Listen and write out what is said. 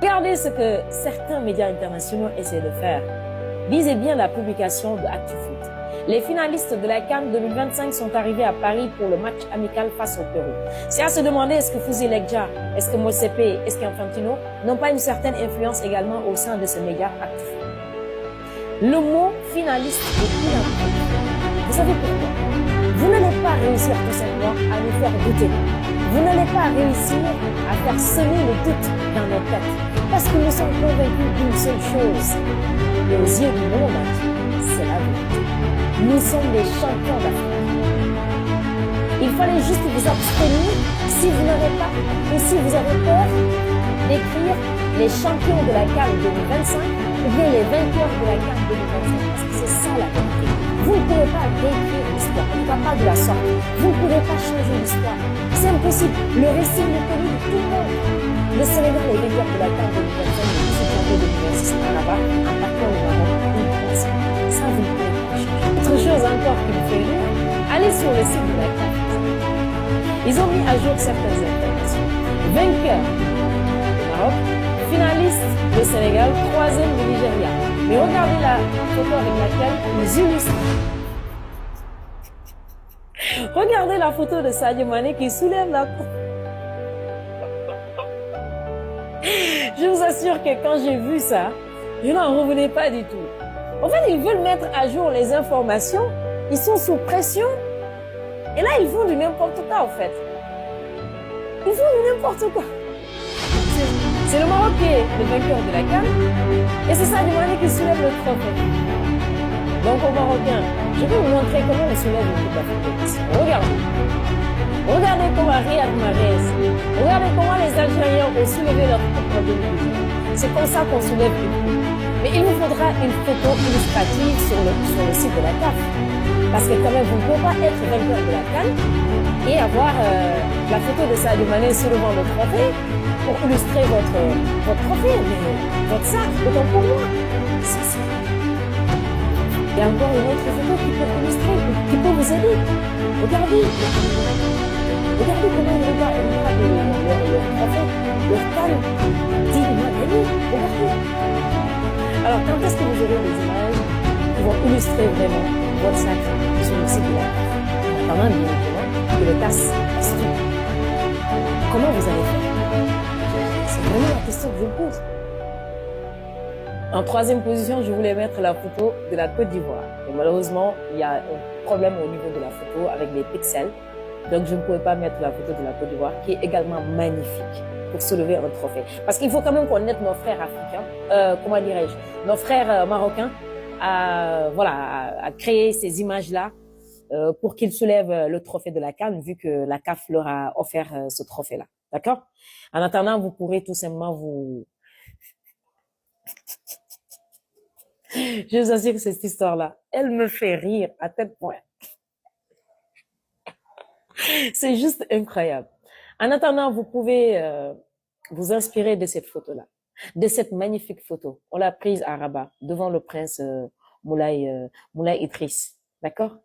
Regardez ce que certains médias internationaux essaient de faire. Lisez bien la publication de ActuFoot. Les finalistes de la CAN 2025 sont arrivés à Paris pour le match amical face au Pérou. C'est à se demander est-ce que Fouzi Lekja, est-ce que Motsepe, est-ce qu'Infantino n'ont pas une certaine influence également au sein de ce média ActuFoot. Le mot finaliste est inapproprié. Vous savez pourquoi? Vous n'allez pas réussir tout simplement à nous faire douter. Vous n'allez pas réussir à faire semer le doute dans nos têtes. Parce que nous sommes convaincus d'une seule chose. Les yeux du monde entier, c'est la vérité. Nous sommes des champions d'Afrique. Il fallait juste vous abstenir si vous n'avez pas ou si vous avez peur d'écrire les champions de la CAN 2025 ou bien les vainqueurs de la CAN 2025 parce que c'est ça la vérité. Vous ne pourrez pas réécrire l'histoire, en tout cas pas de la sorte. Vous ne pourrez pas changer l'histoire. C'est impossible. Le récit est connu de tout le monde. Le Sénégal est vainqueur de la CAN 2025 le 18 janvier 2026 à Rabat en marquant le Maroc une place. Ça, vous ne pourrez pas changer. Autre chose encore qui me fait rire, allez sur le site de la CAN. Ils ont mis à jour certaines informations. Vainqueur du Maroc, finaliste le Sénégal, troisième du Nigeria. Mais regardez la photo avec laquelle ils illustrent. Regardez la photo de Sadio Mané qui soulève la coupe. Je vous assure que quand j'ai vu ça, je n'en revenais pas du tout. En fait, ils veulent mettre à jour les informations. Ils sont sous pression. Et là, ils font du n'importe quoi, en fait. Ils font du n'importe quoi. C'est le Maroc qui est le vainqueur de la CAN. Et c'est Sadio Mané qui soulève le trophée. Donc, aux Marocains, je vais vous montrer comment on soulève le Coupe d'Afrique. Regardez. Regardez comment Riyad Mahrez. Regardez comment les Algériens ont soulevé leur coupe en 2018. C'est comme ça qu'on soulève une coupe. Mais il nous faudra une photo illustrative sur le site de la CAF. Parce que quand même, vous ne pouvez pas être vainqueur de la CAN et avoir la photo de Sadio Mané soulevant le trophée pour illustrer votre trophée, mais votre sac, autant pour moi. Il y a encore une autre photo qui peut illustrer, qui peut vous aider. Regardez. Regardez comment il regarde le trophée, le CAN dignement gagné. Regardez. Alors, quand est-ce que vous aurez des images qui vont illustrer vraiment votre sac sur le site de la CAF? Quand même, bien évidemment, que le TAS est tout. Comment vous allez faire? C'est vraiment la question que je vous pose. En troisième position, je voulais mettre la photo de la Côte d'Ivoire. Et malheureusement, il y a un problème au niveau de la photo avec les pixels. Donc, je ne pouvais pas mettre la photo de la Côte d'Ivoire, qui est également magnifique pour soulever un trophée. Parce qu'il faut quand même qu'on aide nos frères africains, comment dirais-je, nos frères marocains à créer ces images-là pour qu'ils soulèvent le trophée de la CAN, vu que la CAF leur a offert ce trophée-là. D'accord? En attendant, vous pourrez tout simplement vous... Je vous assure que cette histoire-là, elle me fait rire à tel point. C'est juste incroyable. En attendant, vous pouvez vous inspirer de cette photo-là, de cette magnifique photo. On l'a prise à Rabat, devant le prince Moulay Idriss. D'accord?